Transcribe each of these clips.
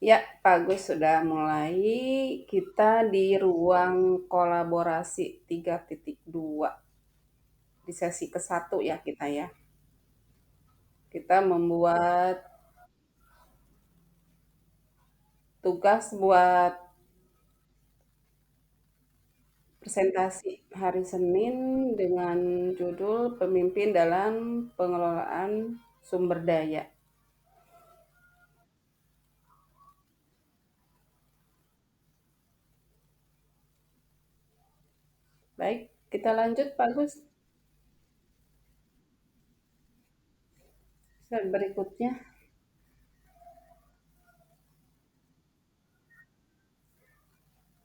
Ya, bagus sudah mulai. Kita di ruang kolaborasi 3.2 di sesi ke-1 ya kita ya. Kita membuat tugas buat presentasi hari Senin dengan judul Pemimpin dalam Pengelolaan Sumber Daya. Baik, kita lanjut Pak Gus. Slide berikutnya.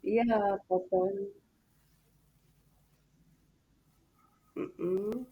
Iya, foto. Mm-mm.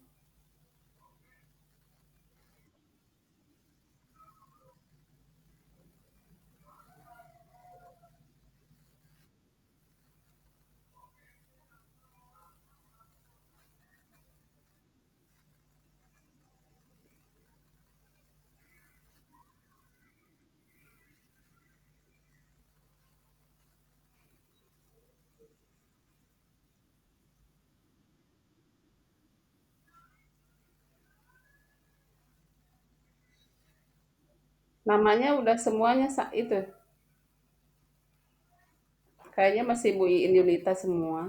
Namanya udah semuanya itu. Kayaknya masih Bu Iin Yulita semua.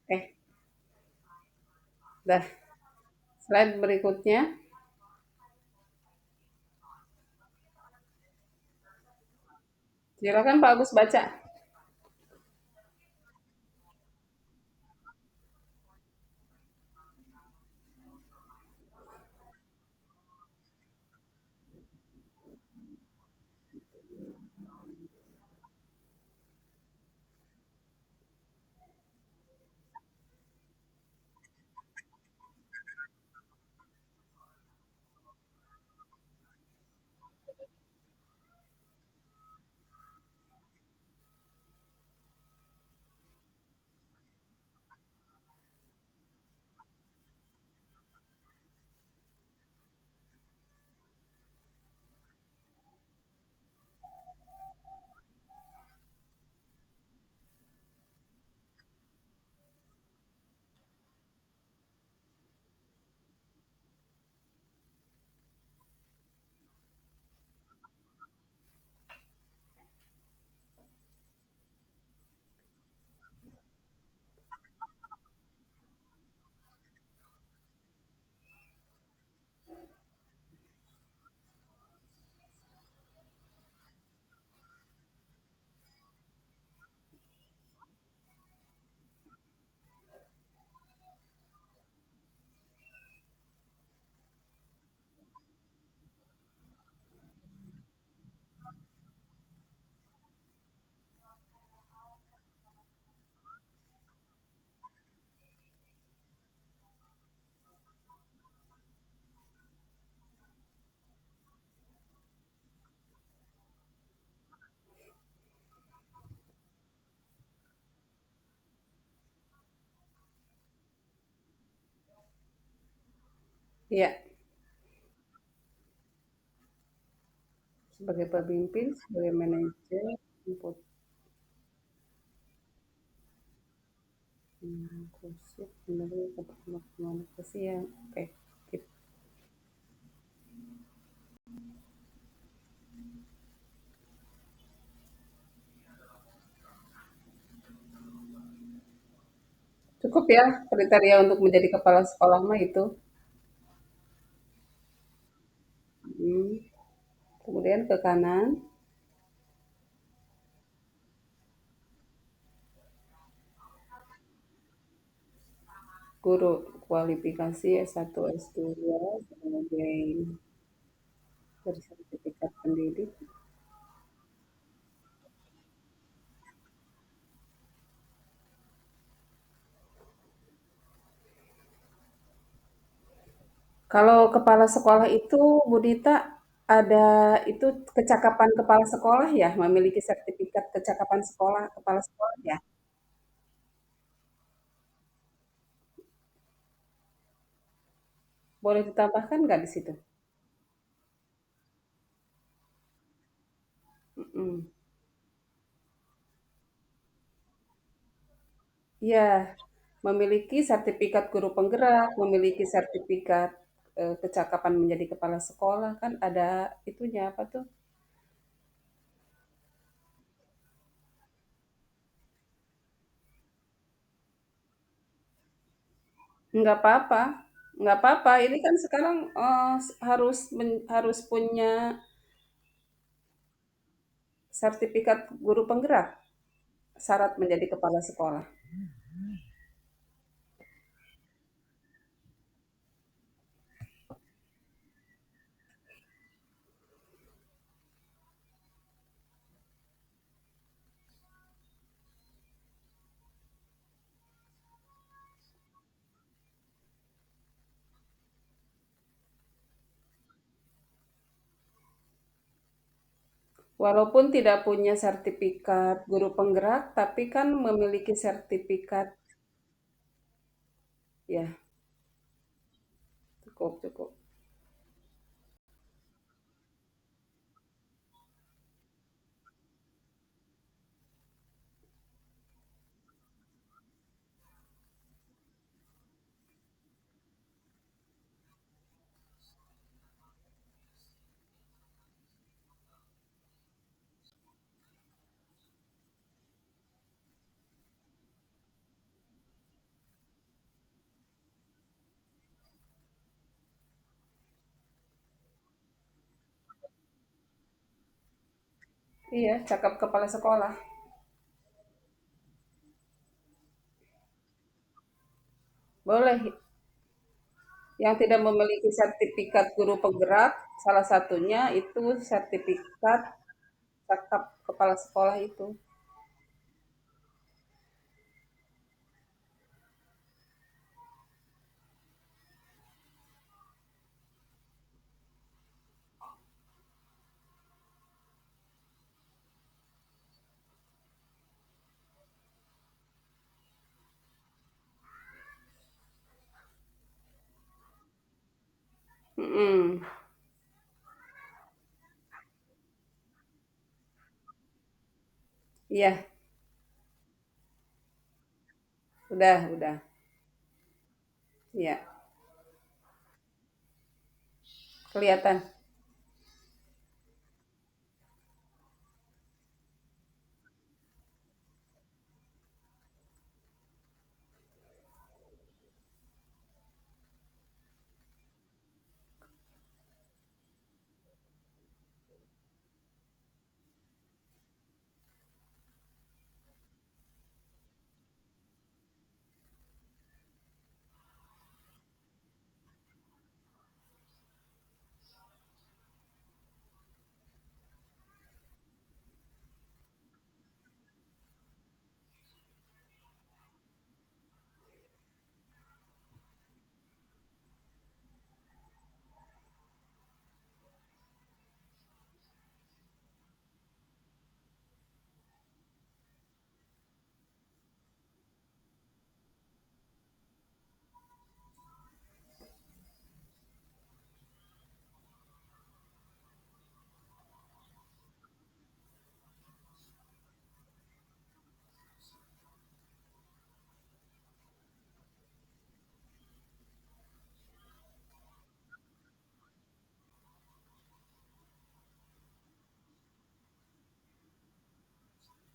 Eh, dah. Slide berikutnya. Silakan Pak Agus baca. Iya, sebagai pemimpin, sebagai manajer, input inklusif, menerima komunikasi yang efektif. Cukup ya kriteria untuk menjadi kepala sekolah mah itu. Hmm. Kemudian ke kanan, guru kualifikasi S1, S2 sebagai sertifikat pendidik. Kalau kepala sekolah itu, Bu Dita, ada itu kecakapan kepala sekolah ya, memiliki sertifikat kecakapan sekolah, kepala sekolah ya? Boleh ditambahkan nggak di situ? Mhm. Iya, memiliki sertifikat guru penggerak, memiliki sertifikat, kecakapan menjadi kepala sekolah, kan ada itunya, apa tuh, nggak apa-apa nggak apa-apa, ini kan sekarang, harus punya sertifikat guru penggerak, syarat menjadi kepala sekolah. Walaupun tidak punya sertifikat guru penggerak, tapi kan memiliki sertifikat, ya, cukup cukup. Iya, cakap kepala sekolah. Boleh. Yang tidak memiliki sertifikat guru penggerak, salah satunya itu sertifikat cakap kepala sekolah itu. Mhm. Iya, udah, iya, kelihatan.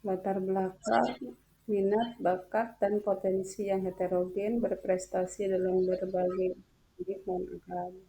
Latar belakang, minat, bakat, dan potensi yang heterogen berprestasi dalam berbagai bidang dan akademik.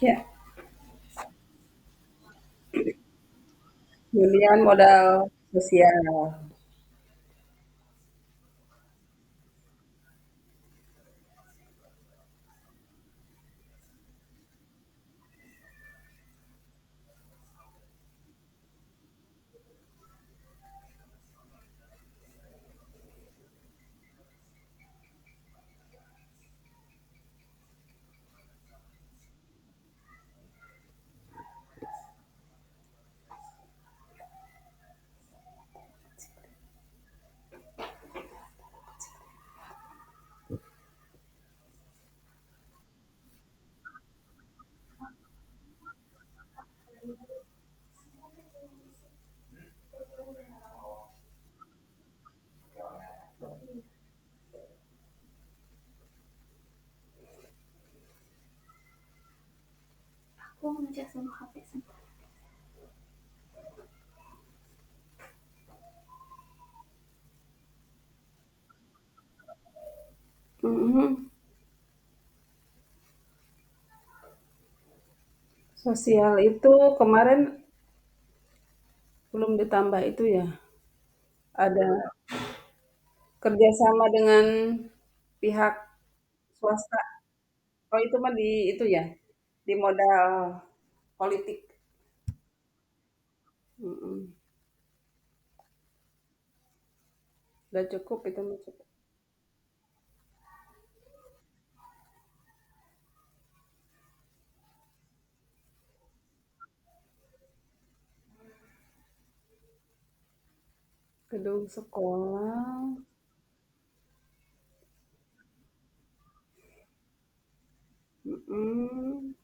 Ya, kemudian modal sosial. Mhm. Sosial itu kemarin belum ditambah itu ya, ada kerjasama dengan pihak swasta. Oh itu mah di itu ya, di modal politik. Mhm. Udah cukup itu mah cukup. Gedung sekolah, mhm.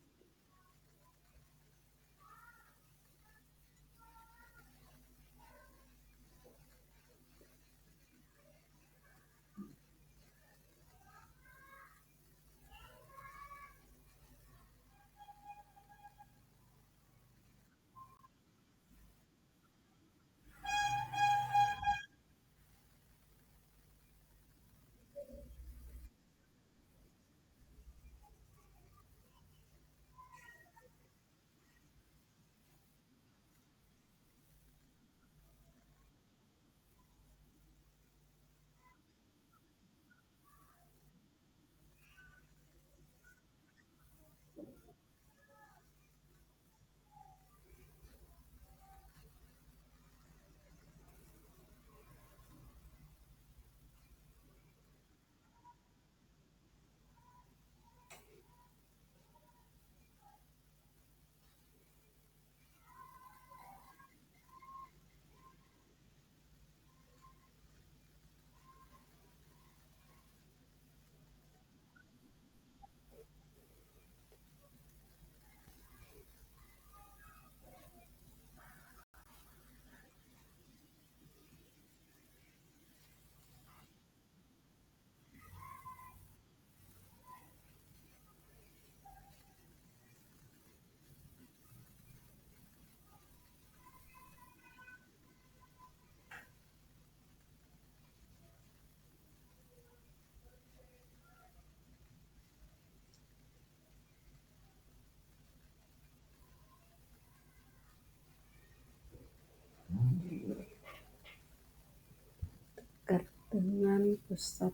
Dekat dengan pusat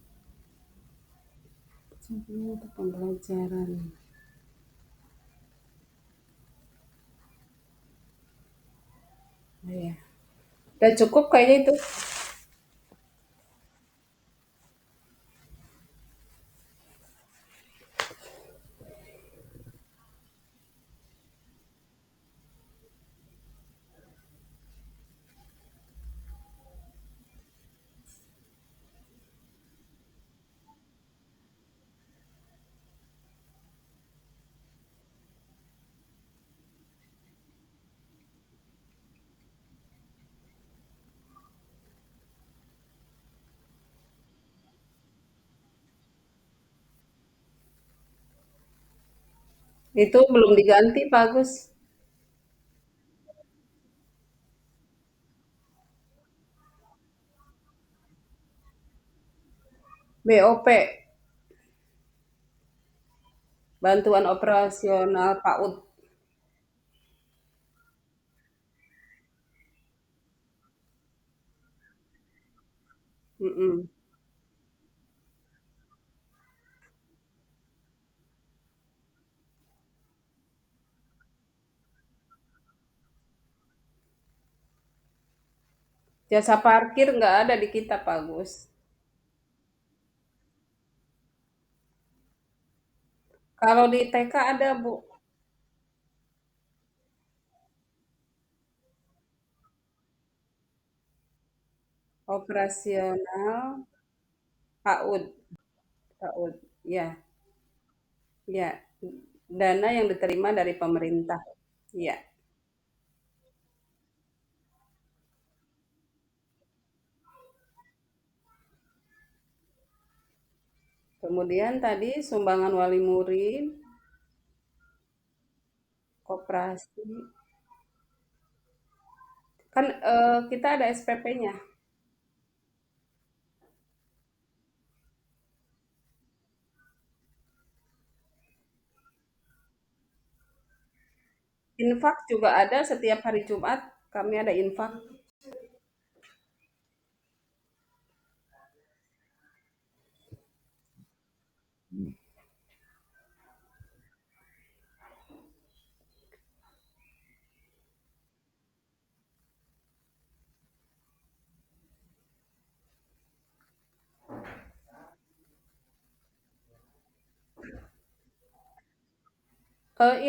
untuk pembelajaran. Oh, ya. Udah cukup kayaknya itu. Itu belum diganti, Pak Agus. BOP. Bantuan operasional PAUD. Mhm. Jasa parkir nggak ada di kita, Pak Gus. Kalau di TK ada, Bu. Operasional PAUD. PAUD. Ya, ya. Dana yang diterima dari pemerintah. Ya. Kemudian tadi sumbangan wali murid, koperasi. Kan kita ada SPP-nya. Infak juga ada setiap hari Jumat. Kami ada infak.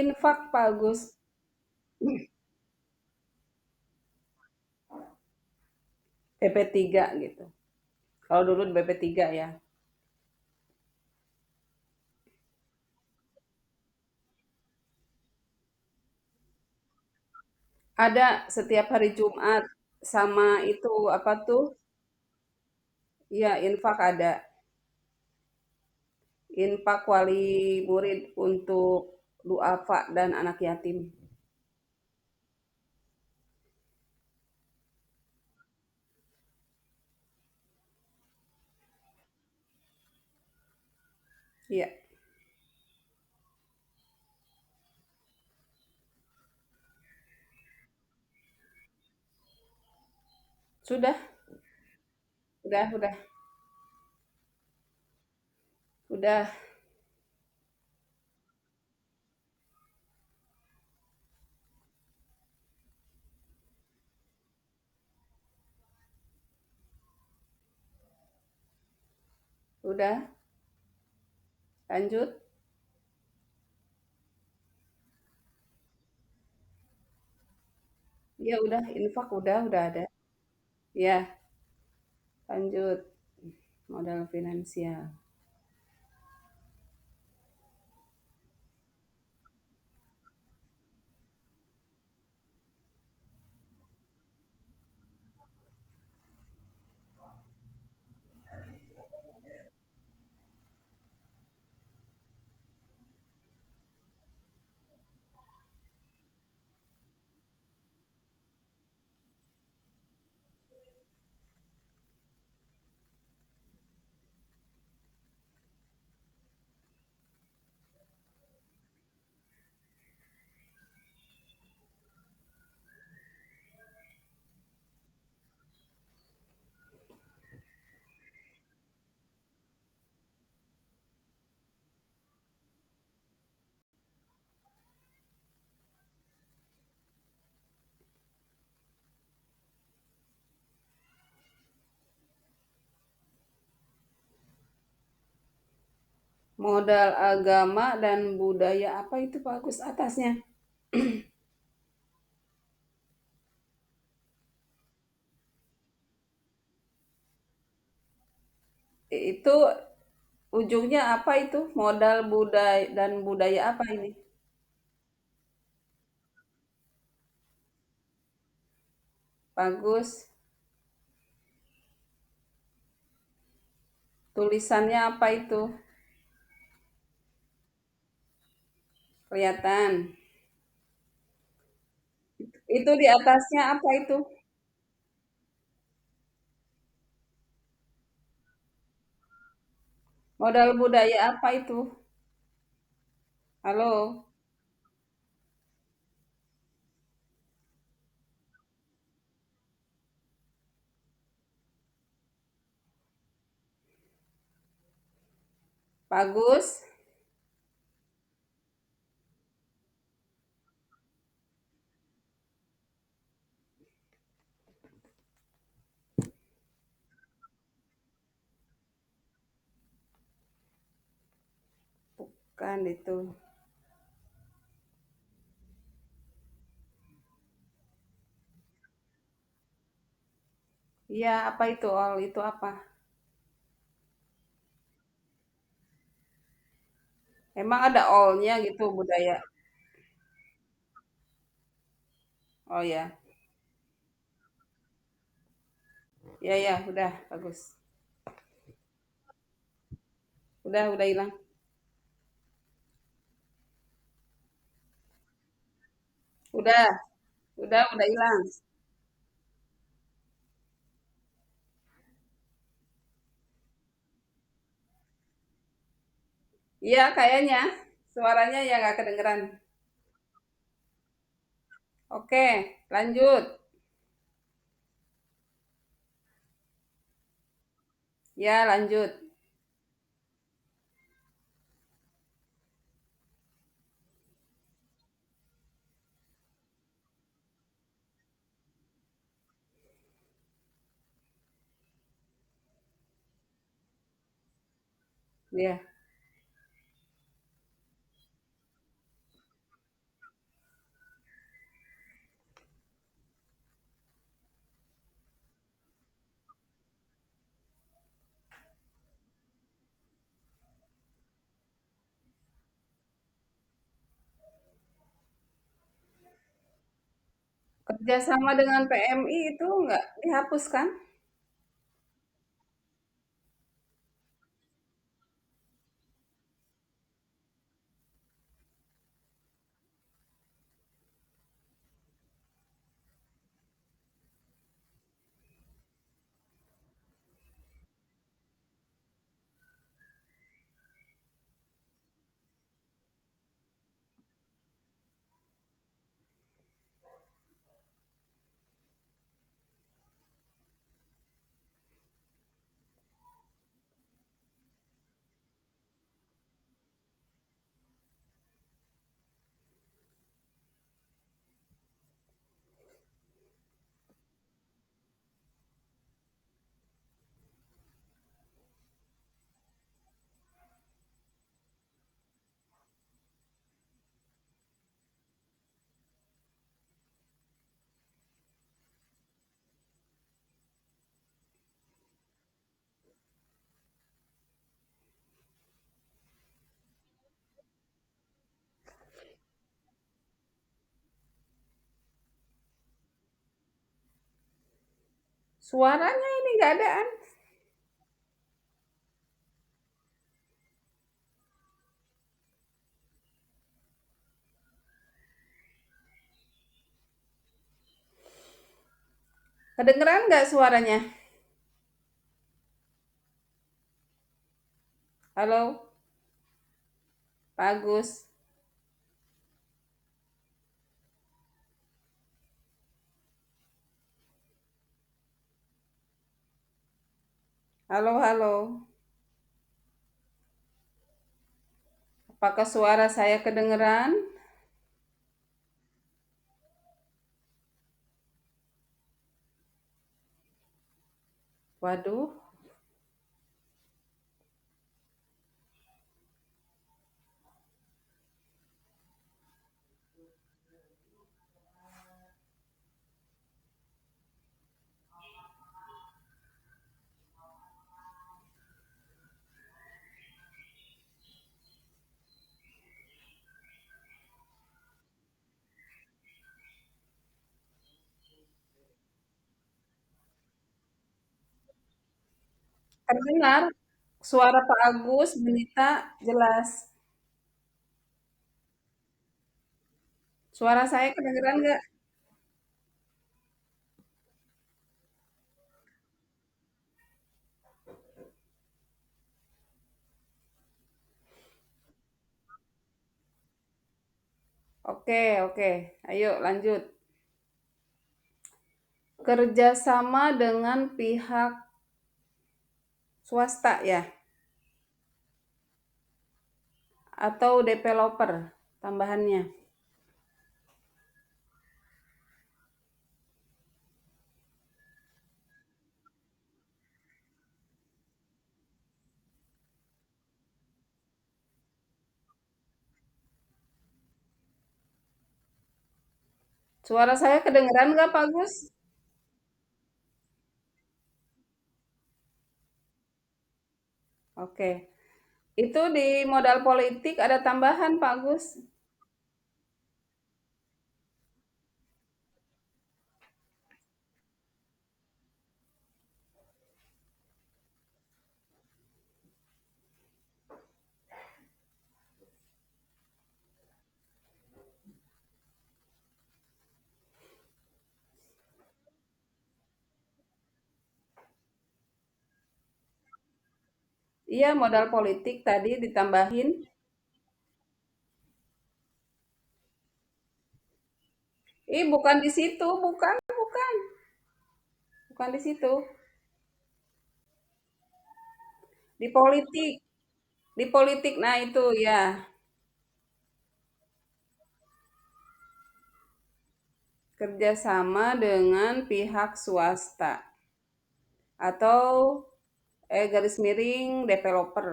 Infak Pak Gus, BP3 gitu. Kalau dulu BP3 ya. Ada setiap hari Jumat sama itu apa tuh? Ya, infak ada. Infak wali murid untuk duafa dan anak yatim. Iya, sudah, udah, udah, udah. Lanjut. Ya udah, infak udah ada. Ya, lanjut. Modal finansial. Modal agama dan budaya apa itu Pak Gus atasnya? Itu ujungnya apa itu? Modal budaya dan budaya apa ini? Bagus. Tulisannya apa itu? Kelihatan. Itu di atasnya apa itu? Modal budaya apa itu? Halo, Pak Agus. Bukan itu. Iya, apa itu? All itu apa? Emang ada all-nya gitu budaya? Oh ya, ya ya, udah bagus. Udah hilang. Udah, udah hilang. Iya, kayaknya suaranya ya nggak kedengeran. Oke, lanjut. Ya, lanjut. Ya, kerjasama dengan PMI itu nggak dihapuskan? Suaranya ini nggak ada. Kedengeran nggak suaranya? Halo, Pak Agus. Halo, halo. Apakah suara saya kedengeran? Waduh, terdengar suara Pak Agus, Benita, jelas. Suara saya kedengeran nggak? Oke, oke. Ayo lanjut. Kerjasama dengan pihak swasta ya, atau developer tambahannya. Suara saya kedengeran nggak, Pak Gus? Oke. Itu di modal politik ada tambahan, Pak Gus. Iya, modal politik tadi ditambahin. Ih, bukan di situ, bukan, bukan. Bukan di situ. Di politik. Di politik, nah itu ya. Kerjasama dengan pihak swasta. Atau garis miring developer.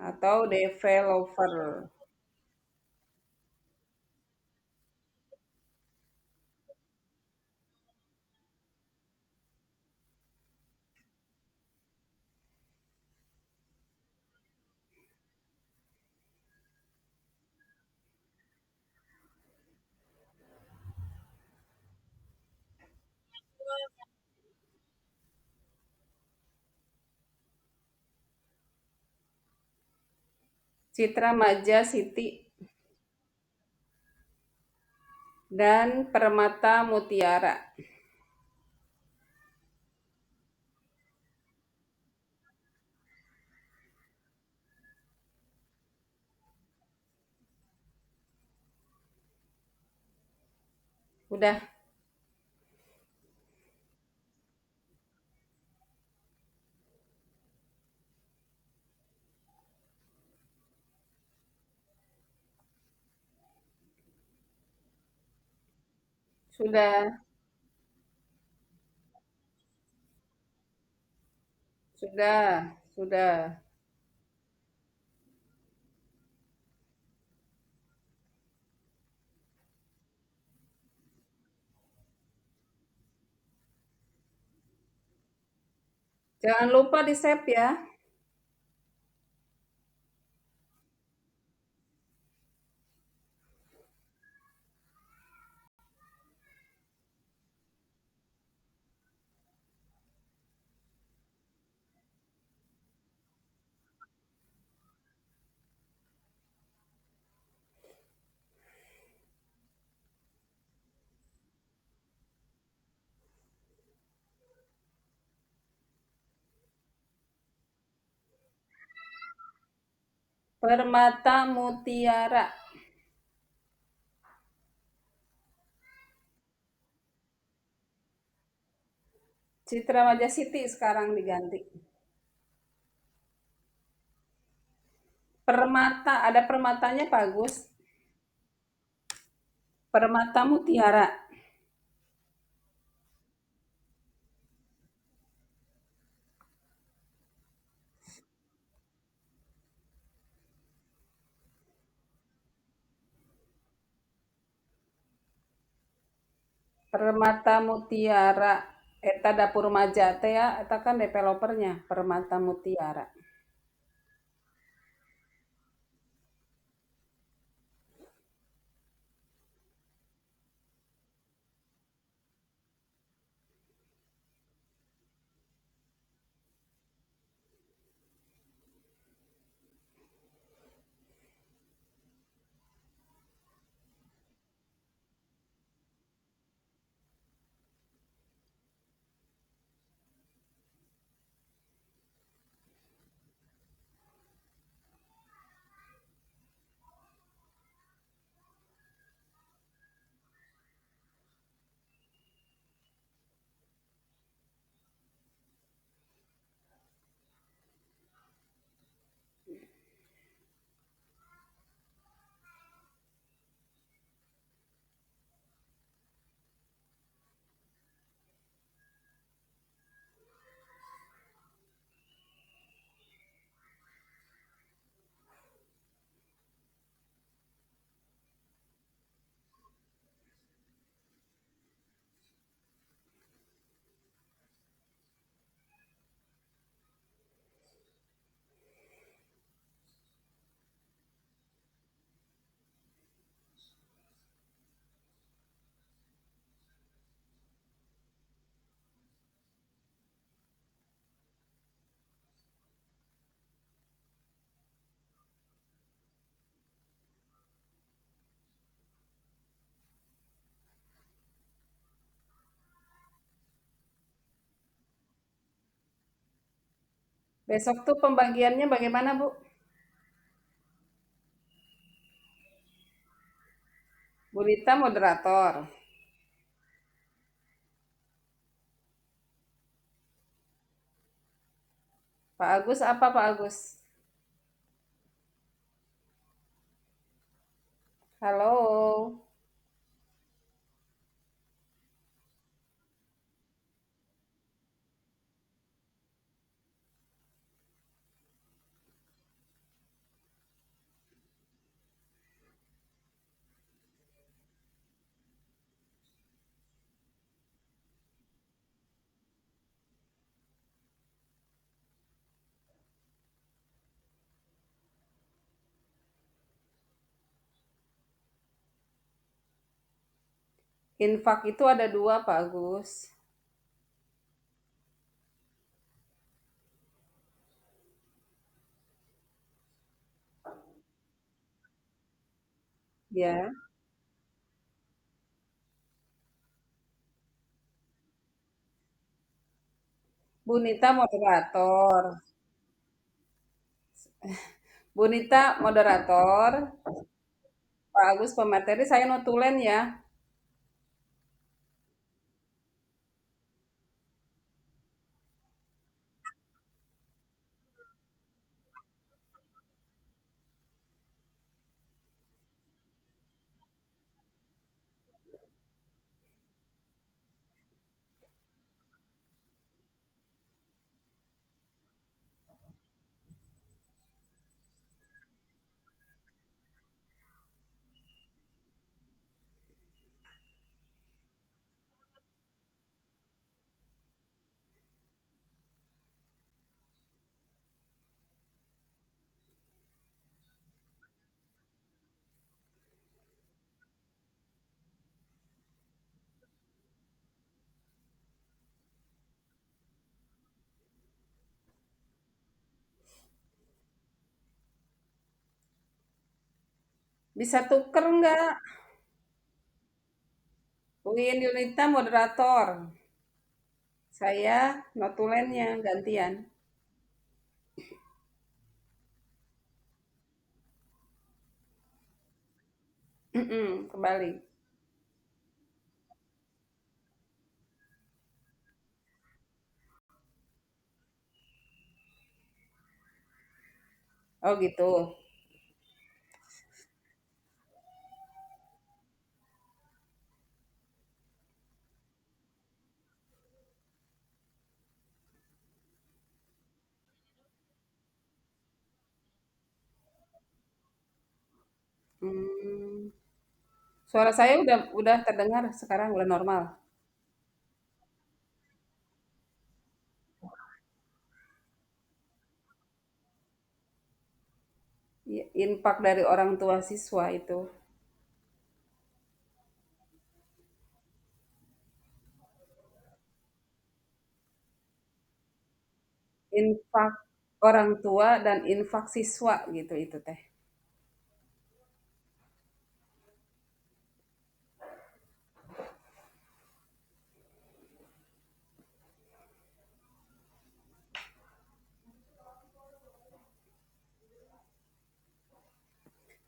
Atau developer. Citra Maja City dan Permata Mutiara. Udah, sudah, sudah. Jangan lupa di save ya. Permata Mutiara. Citra Maja City sekarang diganti. Permata, ada permatanya bagus. Permata Mutiara. Permata Mutiara. Eta dapur Maja teh ya, eta kan developernya. Permata Mutiara. Besok tuh pembagiannya bagaimana, Bu? Bu Rita moderator. Pak Agus apa Pak Agus? Halo. Infak itu ada dua Pak Agus. Ya. Bu Nita moderator. Bu Nita moderator. Pak Agus pemateri, saya notulen ya. Bisa tuker nggak? Uin Yunita moderator. Saya notulennya gantian. Kembali. Oh gitu. Hmm. Suara saya udah terdengar sekarang udah normal. Iya, infak dari orang tua siswa itu. Infak orang tua dan infak siswa gitu itu teh.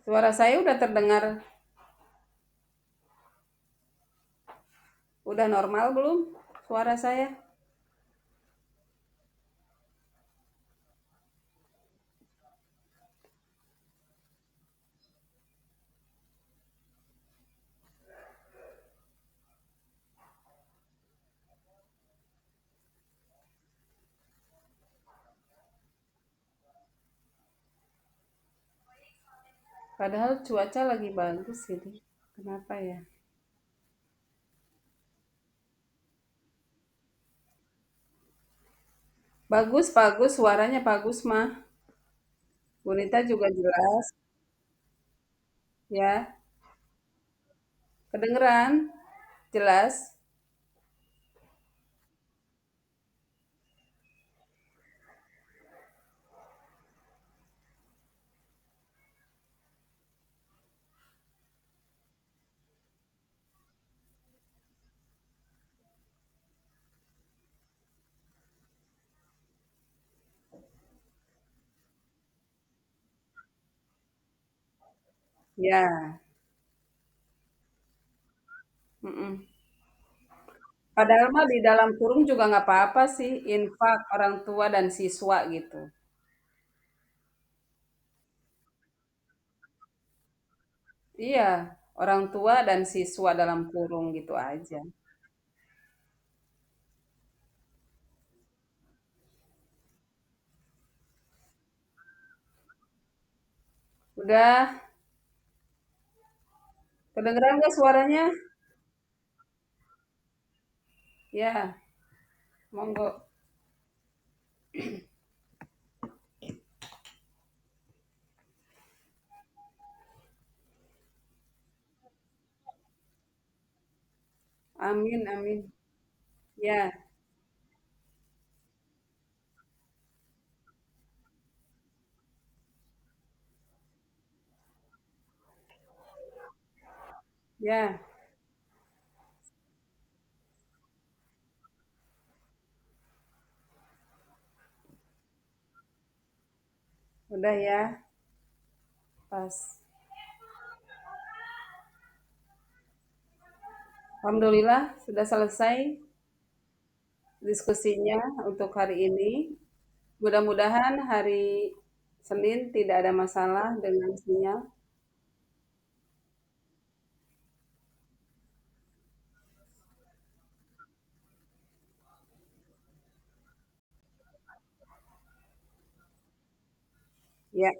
Suara saya udah terdengar, udah normal belum? Suara saya. Padahal cuaca lagi bagus ini. Kenapa ya? Bagus, bagus, suaranya bagus mah. Bunita juga jelas, ya. Kedengeran, jelas. Ya, mhm. Padahal mah di dalam kurung juga nggak apa-apa sih, infak orang tua dan siswa gitu. Iya, orang tua dan siswa dalam kurung gitu aja. Udah, kedengeran nggak suaranya? Ya, monggo. Amin, amin. Ya, ya, udah ya, pas. Alhamdulillah sudah selesai diskusinya untuk hari ini. Mudah-mudahan hari Senin tidak ada masalah dengan sinyal. Ya,